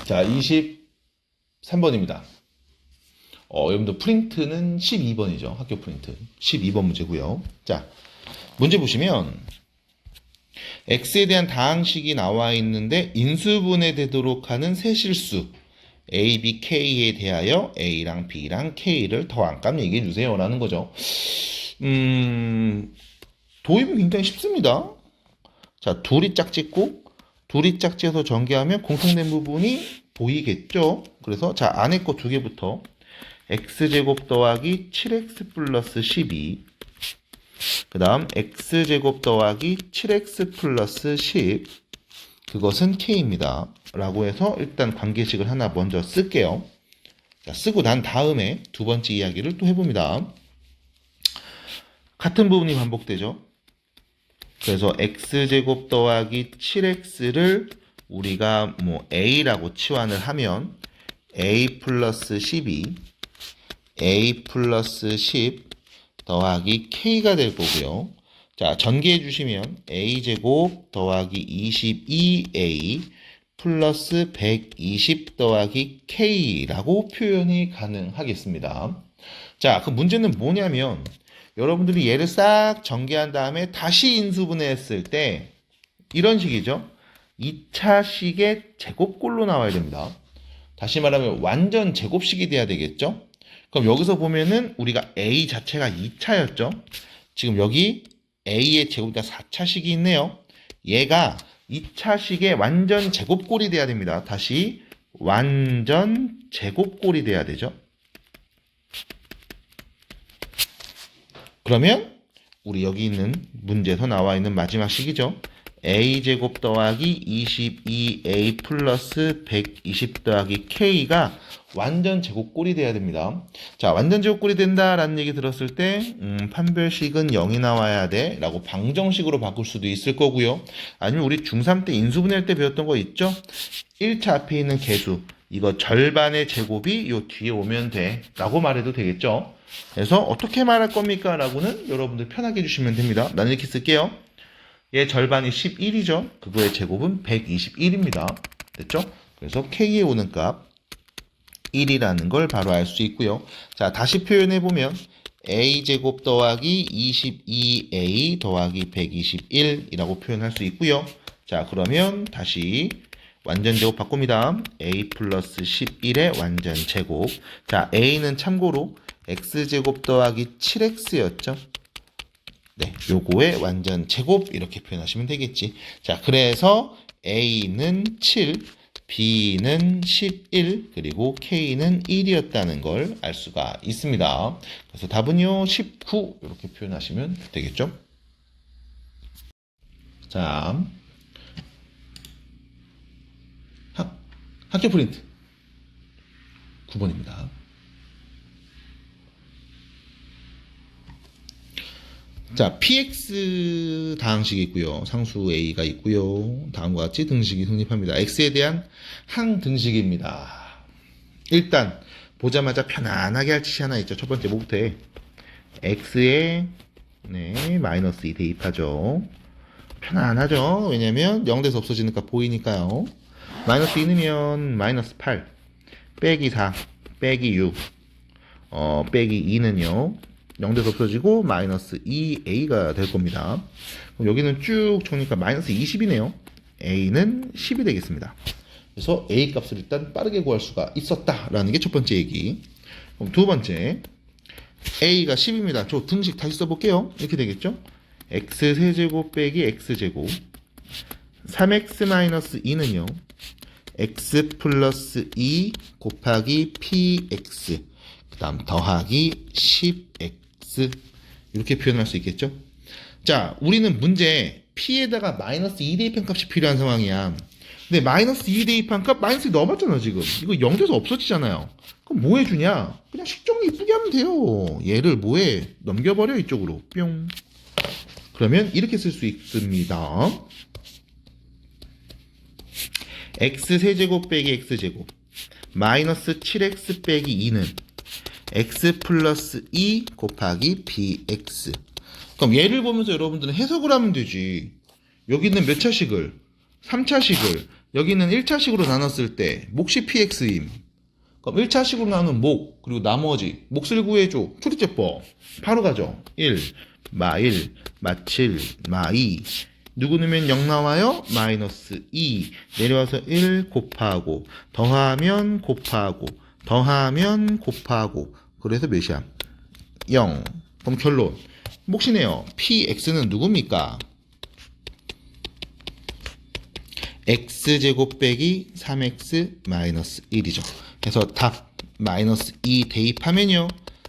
자, 23번입니다. 여러분들 프린트는 12번이죠. 학교 프린트. 12번 문제고요. 자, 문제 보시면 x에 대한 다항식이 나와 있는데 인수분해 되도록 하는 세 실수 a, b, k에 대하여 a랑 b랑 k를 더한값 얘기해 주세요 라는 거죠. 도입은 굉장히 쉽습니다. 자, 둘이 짝짓고 둘이 짝지어서 전개하면 공통된 부분이 보이겠죠. 그래서 자, 안에 거 두 개부터 x제곱 더하기 7x 플러스 12, 그 다음 x제곱 더하기 7x 플러스 10, 그것은 k입니다 라고 해서 일단 관계식을 하나 먼저 쓸게요. 자, 쓰고 난 다음에 두 번째 이야기를 또 해봅니다. 같은 부분이 반복되죠. 그래서 x제곱 더하기 7x를 우리가 뭐 a라고 치환을 하면 a 플러스 12, a 플러스 10 더하기 k가 될 거고요. 자, 전개해 주시면 a제곱 더하기 22a 플러스 120 더하기 k라고 표현이 가능하겠습니다. 자, 그 문제는 뭐냐면 여러분들이 얘를 싹 전개한 다음에 다시 인수분해했을 때 이런 식이죠. 2차식의 제곱꼴로 나와야 됩니다. 다시 말하면 완전 제곱식이 돼야 되겠죠. 그럼 여기서 보면은 우리가 a 자체가 2차였죠. 지금 여기 a의 제곱이 4차식이 있네요. 얘가 2차식의 완전 제곱꼴이 돼야 됩니다. 다시 완전 제곱꼴이 돼야 되죠. 그러면 우리 여기 있는 문제에서 나와 있는 마지막 식이죠. a제곱 더하기 22a 플러스 120 더하기 k가 완전 제곱꼴이 돼야 됩니다. 자, 완전 제곱꼴이 된다라는 얘기 들었을 때 판별식은 0이 나와야 돼 라고 방정식으로 바꿀 수도 있을 거고요. 아니면 우리 중3 때 인수분해할 때 배웠던 거 있죠? 1차 앞에 있는 개수, 이거 절반의 제곱이 요 뒤에 오면 돼 라고 말해도 되겠죠. 그래서 어떻게 말할 겁니까? 라고는 여러분들 편하게 해주시면 됩니다. 나는 이렇게 쓸게요. 얘 절반이 11이죠. 그거의 제곱은 121입니다. 됐죠? 그래서 k에 오는 값 1이라는 걸 바로 알 수 있고요. 자, 다시 표현해보면 a제곱 더하기 22a 더하기 121이라고 표현할 수 있고요. 자, 그러면 다시 완전 제곱 바꿉니다. a 플러스 11의 완전 제곱. 자, a는 참고로 x제곱 더하기 7x였죠. 네, 요거의 완전 제곱 이렇게 표현하시면 되겠지. 자, 그래서 a는 7, b는 11, 그리고 k는 1이었다는 걸 알 수가 있습니다. 그래서 답은요 19 이렇게 표현하시면 되겠죠. 자, 학교 프린트 9번입니다. 자, px 다항식이 있고요. 상수 a가 있고요. 다음과 같이 등식이 성립합니다. x에 대한 항등식입니다. 일단 보자마자 편안하게 할 짓이 하나 있죠. 첫 번째 뭐부터 해? x에 마이너스 2 대입하죠. 편안하죠. 왜냐면 0에서 없어지는 값 보이니까요. 마이너스 2 넣으면 마이너스 8 빼기 4 빼기 6 빼기 2는요 0에서 없어지고 마이너스 2a가 될 겁니다. 그럼 여기는 쭉 적으니까 마이너스 20이네요. a는 10이 되겠습니다. 그래서 a 값을 일단 빠르게 구할 수가 있었다라는 게 첫 번째 얘기. 그럼 두 번째, a가 10입니다. 저 등식 다시 써볼게요. 이렇게 되겠죠? x 세제곱 빼기 x제곱 3x 마이너스 2는요 x 플러스 2 곱하기 px 그 다음 더하기 10x 이렇게 표현할 수 있겠죠. 자, 우리는 문제 p에다가 마이너스 2 대입한 값이 필요한 상황이야. 근데 마이너스 2 대입한 값 마이너스 넣어봤잖아 지금. 이거 0돼서 없어지잖아요. 그럼 뭐 해주냐? 그냥 식정리 이쁘게 하면 돼요. 얘를 뭐해? 넘겨버려 이쪽으로 뿅. 그러면 이렇게 쓸 수 있습니다. x 세제곱 빼기 x제곱 마이너스 7x 빼기 2는 x 플러스 2 곱하기 bx. 그럼 얘를 보면서 여러분들은 해석을 하면 되지. 여기는 몇 차식을? 3차식을 여기는 1차식으로 나눴을 때 몫이 px임. 그럼 1차식으로 나눈 몫, 그리고 나머지 몫을 구해줘. 추리제법. 바로 가죠. 1, 마 1, 마 7, 마 2. 누구 넣으면 0 나와요? 마이너스 2. 내려와서 1 곱하고, 더하면 곱하고, 더하면 곱하고. 그래서 몇이야? 0. 그럼 결론. 몫이네요. px는 누굽니까? x제곱 빼기 3x 마이너스 1이죠. 그래서 답 마이너스 2 대입하면요.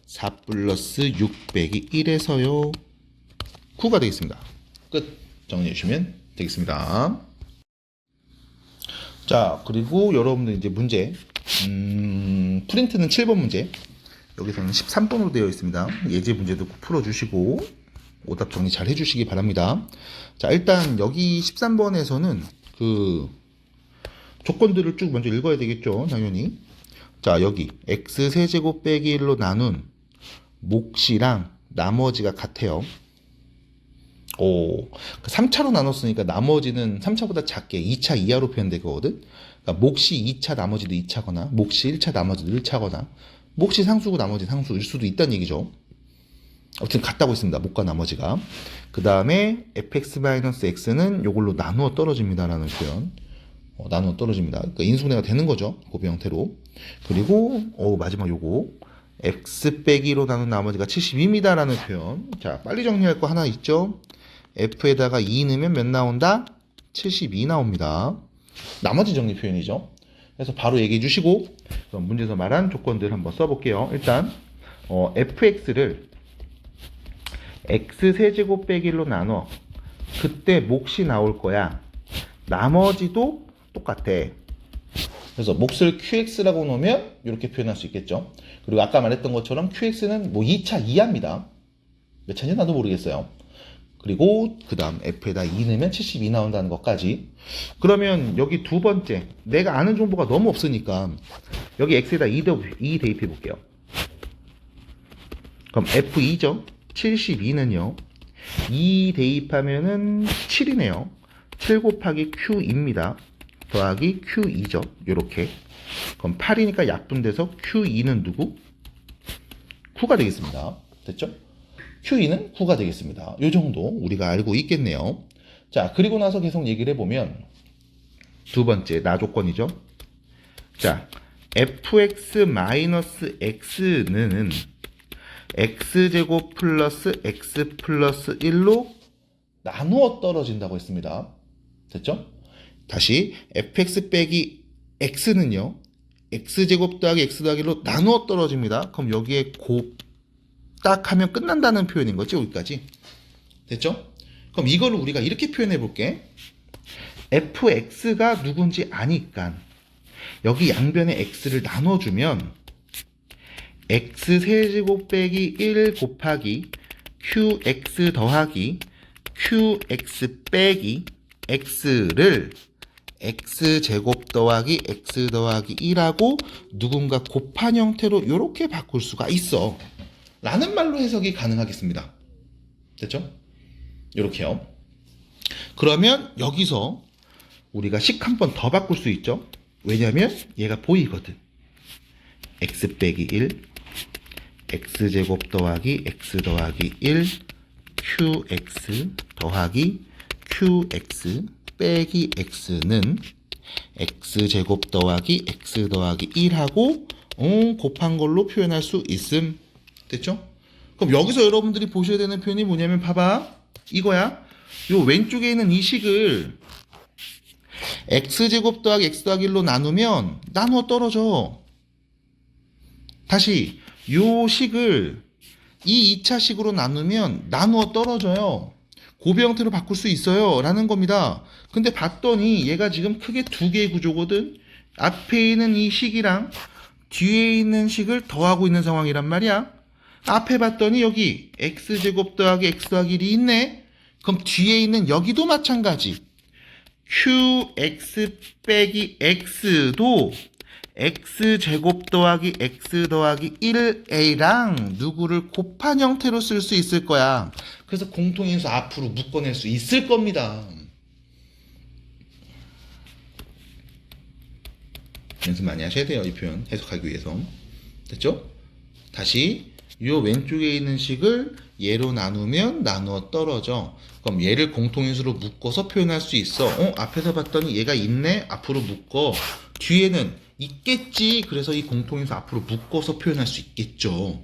4 플러스 6 빼기 1에서요. 9가 되겠습니다. 끝. 정리해 주시면 되겠습니다. 자, 그리고 여러분들 이제 문제. 프린트는 7번 문제. 여기서는 13번으로 되어 있습니다. 예제 문제도 꼭 풀어주시고 오답 정리 잘 해주시기 바랍니다. 자, 일단 여기 13번에서는 그 조건들을 쭉 먼저 읽어야 되겠죠, 당연히. 자, 여기 x 세제곱 빼기 1로 나눈 몫이랑 나머지가 같아요. 3차로 나눴으니까 나머지는 3차보다 작게 2차 이하로 표현되거든. 그러니까 몫이 2차 나머지도 2차거나 몫이 1차 나머지도 1차거나 몫이 상수고 나머지 상수일 수도 있다는 얘기죠. 아무튼 같다고 했습니다. 몫과 나머지가. 그 다음에 fx-x는 이걸로 나누어 떨어집니다라는 표현. 나누어 떨어집니다. 그러니까 인수분해가 되는 거죠. 곱비 형태로. 그리고 마지막 요거 x 빼기로 나눈 나머지가 72입니다라는 표현. 자, 빨리 정리할 거 하나 있죠. f에다가 2 넣으면 몇 나온다? 72 나옵니다. 나머지 정리 표현이죠. 그래서 바로 얘기해 주시고 그럼 문제에서 말한 조건들 한번 써볼게요. 일단 fx를 x 세제곱 빼기 1로 나눠. 그때 몫이 나올 거야. 나머지도 똑같아. 그래서 몫을 qx라고 놓으면 이렇게 표현할 수 있겠죠. 그리고 아까 말했던 것처럼 qx는 뭐 2차 이하입니다. 몇 차인지 나도 모르겠어요. 그리고 그 다음 f에다 2 넣으면 72 나온다는 것까지. 그러면 여기 두 번째 내가 아는 정보가 너무 없으니까 여기 x에다 2 대입해 볼게요. 그럼 f2죠. 72는요 2 대입하면은 7이네요. 7 곱하기 q입니다. 더하기 q2죠. 요렇게. 그럼 8이니까 약분돼서 q2는 누구? 9가 되겠습니다. 됐죠? q2는 9가 되겠습니다. 요 정도 우리가 알고 있겠네요. 자, 그리고 나서 계속 얘기를 해보면 두 번째 나 조건이죠. 자, fx-x는 x제곱 플러스 x 플러스 1로 나누어 떨어진다고 했습니다. 됐죠? 다시 fx 빼기 x는요. x제곱 더하기 x 더하기 1로 나누어 떨어집니다. 그럼 여기에 딱 하면 끝난다는 표현인 거죠. 여기까지. 됐죠? 그럼 이거를 우리가 이렇게 표현해 볼게. fx가 누군지 아니까 여기 양변에 x를 나눠주면 x 세제곱 빼기 1 곱하기 qx 더하기 qx 빼기 x를 x제곱 더하기 x 더하기 1하고 누군가 곱한 형태로 이렇게 바꿀 수가 있어 라는 말로 해석이 가능하겠습니다. 됐죠? 이렇게요. 그러면 여기서 우리가 식 한 번 더 바꿀 수 있죠? 왜냐면 얘가 보이거든. x 빼기 1 x제곱 더하기 x 더하기 1 qx 더하기 qx 빼기 x는 x제곱 더하기 x 더하기 1하고 곱한 걸로 표현할 수 있음. 됐죠? 그럼 여기서 여러분들이 보셔야 되는 표현이 뭐냐면 봐봐. 이거야. 요 왼쪽에 있는 이 식을 x제곱 더하기 x 더하기 1로 나누면 나누어 떨어져. 다시 요 식을 이 2차 식으로 나누면 나누어 떨어져요. 곱의 형태로 바꿀 수 있어요 라는 겁니다. 근데 봤더니 얘가 지금 크게 두 개의 구조거든. 앞에 있는 이 식이랑 뒤에 있는 식을 더하고 있는 상황이란 말이야. 앞에 봤더니 여기 x제곱 더하기 x 더하기 1이 있네. 그럼 뒤에 있는 여기도 마찬가지. qx 빼기 x도 x제곱 더하기 x 더하기 1a랑 누구를 곱한 형태로 쓸 수 있을 거야. 그래서 공통인수 앞으로 묶어낼 수 있을 겁니다. 연습 많이 하셔야 돼요. 이 표현 해석하기 위해서. 됐죠? 다시 요 왼쪽에 있는 식을 얘로 나누면 나누어 떨어져. 그럼 얘를 공통인수로 묶어서 표현할 수 있어. 앞에서 봤더니 얘가 있네. 앞으로 묶어. 뒤에는 있겠지. 그래서 이 공통인수 앞으로 묶어서 표현할 수 있겠죠.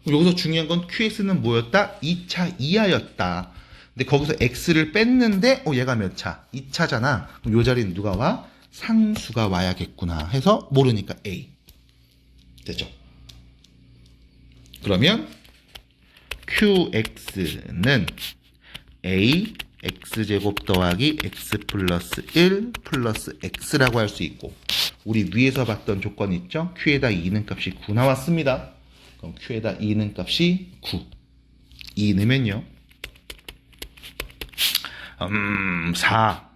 여기서 중요한 건 QX는 뭐였다? 2차 이하였다. 근데 거기서 X를 뺐는데 얘가 몇 차? 2차잖아. 그럼 요 자리는 누가 와? 상수가 와야겠구나 해서 모르니까 A. 됐죠? 그러면 QX는 A X제곱 더하기 X 플러스 1 플러스 X라고 할 수 있고, 우리 위에서 봤던 조건 있죠? Q에다 2는 값이 9 나왔습니다. 그럼 Q에다 2는 값이 9. 2 넣으면요 4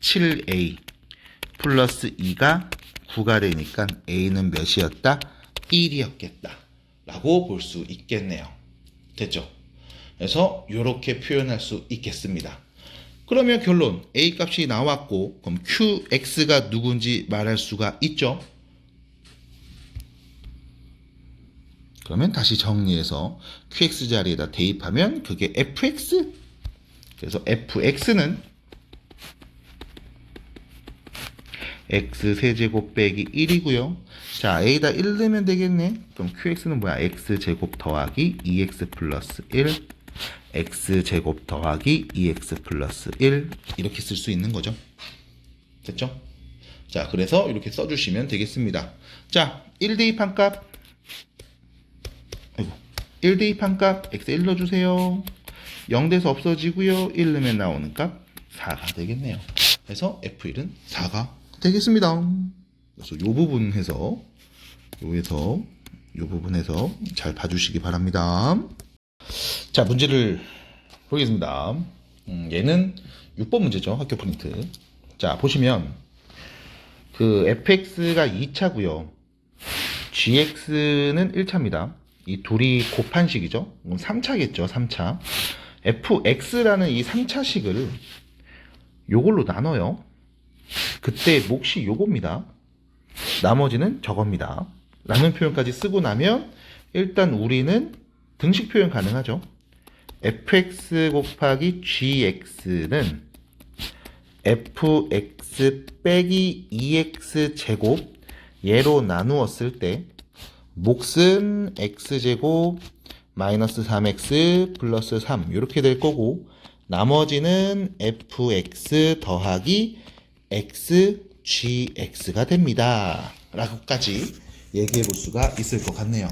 7A 플러스 2가 9가 되니까 A는 몇이었다? 1이었겠다 라고 볼 수 있겠네요. 됐죠? 그래서 이렇게 표현할 수 있겠습니다. 그러면 결론 A 값이 나왔고, 그럼 QX가 누군지 말할 수가 있죠. 그러면 다시 정리해서 QX 자리에다 대입하면 그게 FX. 그래서 FX는 X 세제곱 빼기 1이고요. 자, A에다 1 넣으면 되겠네. 그럼 QX는 뭐야? X제곱 더하기 2X 플러스 1 X제곱 더하기 2X 플러스 1 이렇게 쓸 수 있는 거죠. 됐죠? 자, 그래서 이렇게 써주시면 되겠습니다. 자, 1 대입한 값 1 대입한 값 X 1 넣어주세요. 0 돼서 없어지고요. 1 넣으면 나오는 값 4가 되겠네요. 그래서 F1은 4가 되겠습니다. 그래서 요 부분에서 요 부분에서 잘 봐주시기 바랍니다. 자, 문제를 보겠습니다. 얘는 6번 문제죠. 학교 프린트. 자, 보시면 그 fx가 2차고요. gx는 1차입니다. 이 둘이 곱한식이죠. 3차겠죠. 3차. fx라는 이 3차식을 요걸로 나눠요. 그때 몫이 요겁니다. 나머지는 저겁니다. 라는 표현까지 쓰고 나면 일단 우리는 등식 표현 가능하죠. fx 곱하기 gx는 fx 빼기 2x 제곱 얘로 나누었을 때 몫은 x제곱 마이너스 3x 플러스 3 이렇게 될 거고, 나머지는 fx 더하기 x gx가 됩니다. 라고까지 얘기해 볼 수가 있을 것 같네요.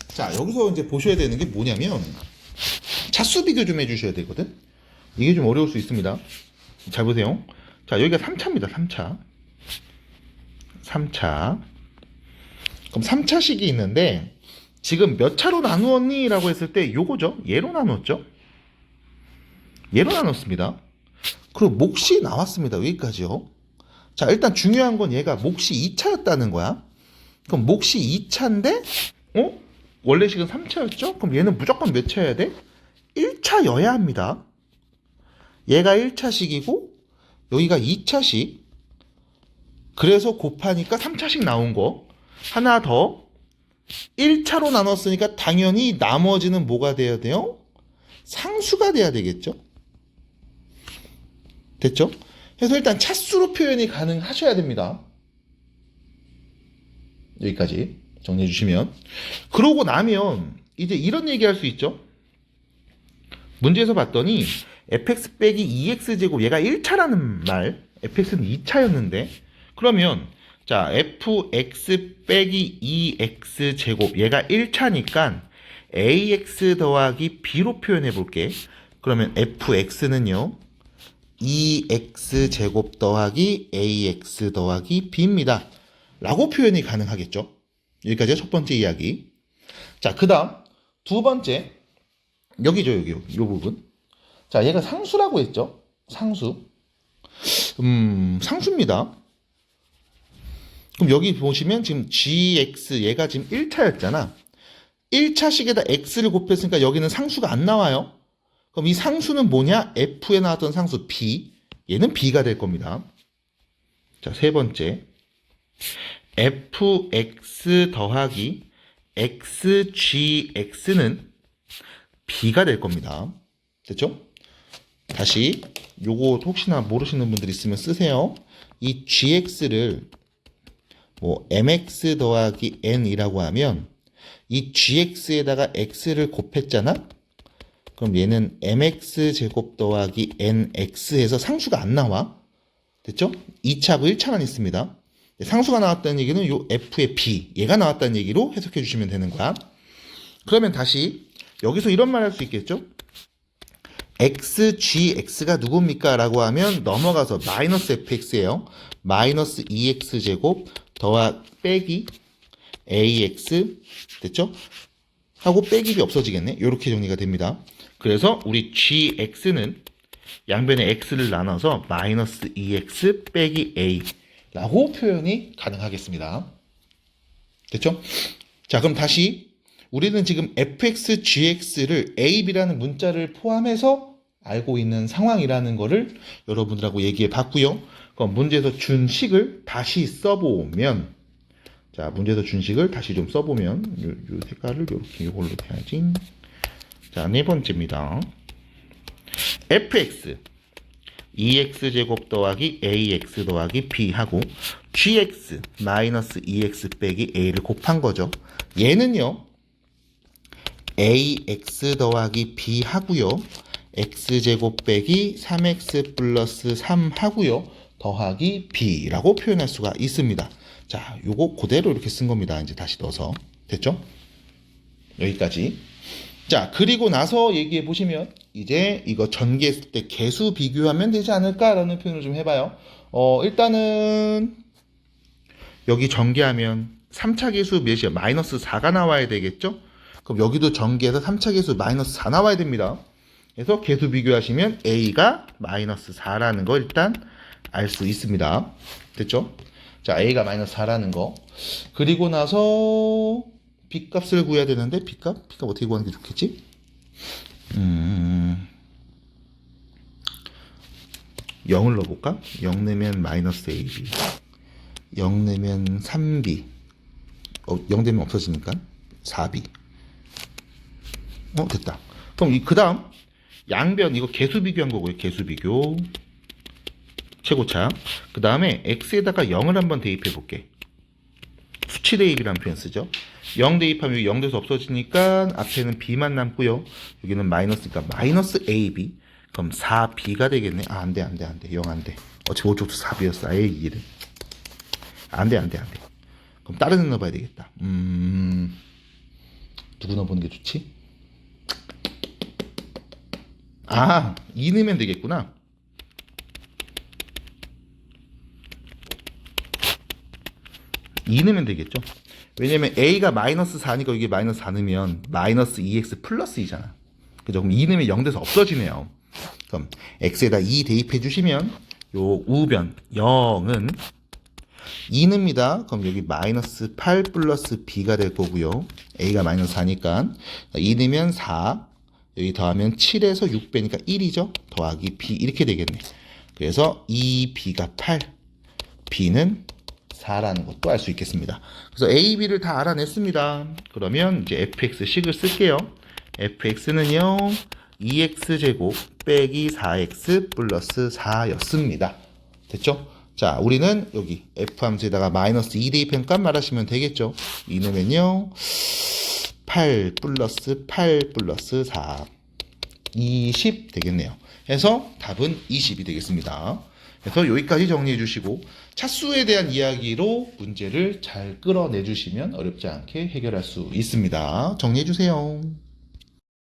자, 여기서 이제 보셔야 되는 게 뭐냐면 차수 비교 좀 해주셔야 되거든. 이게 좀 어려울 수 있습니다. 잘 보세요. 자, 여기가 3차입니다. 3차. 그럼 3차식이 있는데 지금 몇 차로 나누었니? 라고 했을 때 요거죠. 얘로 나눴죠. 얘로 나눴습니다. 그리고 몫이 나왔습니다. 여기까지요. 자, 일단 중요한 건 얘가 몫이 2차였다는 거야. 그럼 몫이 2차인데 원래 식은 3차였죠? 그럼 얘는 무조건 몇 차여야 돼? 1차여야 합니다. 얘가 1차식이고 여기가 2차식. 그래서 곱하니까 3차식 나온 거. 하나 더 1차로 나눴으니까 당연히 나머지는 뭐가 돼야 돼요? 상수가 돼야 되겠죠? 됐죠? 그래서 일단 차수로 표현이 가능하셔야 됩니다. 여기까지 정리해 주시면. 그러고 나면 이제 이런 얘기 할 수 있죠. 문제에서 봤더니 fx 빼기 2x제곱 얘가 1차라는 말, fx는 2차였는데 그러면 자, fx 빼기 2x제곱 얘가 1차니까 ax 더하기 b로 표현해 볼게. 그러면 fx는요 2x제곱 더하기 ax 더하기 b입니다. 라고 표현이 가능하겠죠. 여기까지가 첫 번째 이야기. 자, 그 다음 두 번째 여기죠. 여기 이 부분. 자, 얘가 상수라고 했죠. 상수. 상수입니다. 그럼 여기 보시면 지금 gx 얘가 지금 1차였잖아. 1차식에다 x를 곱했으니까 여기는 상수가 안 나와요. 그럼 이 상수는 뭐냐? f에 나왔던 상수 b. 얘는 b가 될 겁니다. 자, 세 번째. fx 더하기 xgx는 b가 될 겁니다. 됐죠? 다시 요거 혹시나 모르시는 분들 있으면 쓰세요. 이 gx를 뭐 mx 더하기 n이라고 하면 이 gx에다가 x를 곱했잖아? 그럼 얘는 mx 제곱 더하기 nx에서 상수가 안 나와. 됐죠? 2차하고 1차만 있습니다. 상수가 나왔다는 얘기는 요 f의 b, 얘가 나왔다는 얘기로 해석해 주시면 되는 거야. 그러면 다시 여기서 이런 말 할 수 있겠죠? xgx가 누굽니까? 라고 하면 넘어가서 마이너스 fx예요. 마이너스 2x제곱 빼기 ax 됐죠? 하고 빼기 b 없어지겠네. 이렇게 정리가 됩니다. 그래서 우리 gx는 양변에 x를 나눠서 마이너스 2x 빼기 a 라고 표현이 가능하겠습니다. 됐죠? 자, 그럼 다시 우리는 지금 fx, gx를 a, b라는 문자를 포함해서 알고 있는 상황이라는 거를 여러분들하고 얘기해 봤고요. 그럼 문제에서 준 식을 다시 써보면, 자, 문제에서 준 식을 다시 좀 써보면, 요 색깔을 이렇게 이걸로 해야지. 자, 네 번째입니다. fx 2x제곱 더하기 ax 더하기 b 하고 gx 마이너스 2x 빼기 a를 곱한 거죠. 얘는요 ax 더하기 b 하고요 x제곱 빼기 3x 플러스 3 하고요 더하기 b라고 표현할 수가 있습니다. 자, 요거 그대로 이렇게 쓴 겁니다. 이제 다시 넣어서 됐죠? 여기까지. 자, 그리고 나서 얘기해 보시면 이제 이거 전개했을 때 개수 비교하면 되지 않을까라는 표현을 좀 해봐요. 일단은 여기 전개하면 3차 계수 몇이야? 마이너스 4가 나와야 되겠죠? 그럼 여기도 전개해서 3차 계수 마이너스 4 나와야 됩니다. 그래서 개수 비교하시면 a가 마이너스 4라는 거 일단 알 수 있습니다. 됐죠? 자, a가 마이너스 4라는 거. 그리고 나서 b값을 구해야 되는데 b값 어떻게 구하는 게 좋겠지? 0을 넣어볼까? 0 넣으면 마이너스 ab 0 넣으면 3b 0 되면 없어지니까 4b 됐다. 그럼 그 다음 양변 이거 개수 비교한 거고요. 개수 비교 최고차. 그 다음에 x에다가 0을 한번 대입해 볼게. 수치 대입이라는 표현 쓰죠. 0 대입하면 여기 0 돼서 없어지니까 앞에는 b만 남고요. 여기는 마이너스니까 마이너스 ab. 그럼 4b가 되겠네. 아, 안 돼. 0 안 돼. 어차피 오쪽도 4b였어. 아예 이래. 안 돼. 그럼 다른 애 넣어봐야 되겠다. 누구 넣어보는 게 좋지? 2 넣으면 되겠구나. 이 넣으면 되겠죠. 왜냐면 a가 마이너스 4니까 여기 마이너스 4 넣으면 마이너스 2x 플러스 2잖아. 그죠? 그럼 2 넣으면 0 돼서 없어지네요. 그럼 x에다 2 대입해 주시면 요 우변 0은 2 넣습니다. 그럼 여기 마이너스 8 플러스 b가 될 거고요. a가 마이너스 4니까 2 넣으면 4 여기 더하면 7에서 6 빼니까 1이죠. 더하기 b 이렇게 되겠네. 그래서 2b가 8 b는 4라는 것도 알 수 있겠습니다. 그래서 A, B를 다 알아냈습니다. 그러면 이제 fx식을 쓸게요. fx는요 2x제곱 빼기 4x 플러스 4였습니다. 됐죠? 자, 우리는 여기 f함수에다가 마이너스 2 대입한 값 말하시면 되겠죠? 2 넣으면요 8 플러스 4 20 되겠네요. 해서 답은 20이 되겠습니다. 그래서 여기까지 정리해 주시고 차수에 대한 이야기로 문제를 잘 끌어내 주시면 어렵지 않게 해결할 수 있습니다. 정리해 주세요.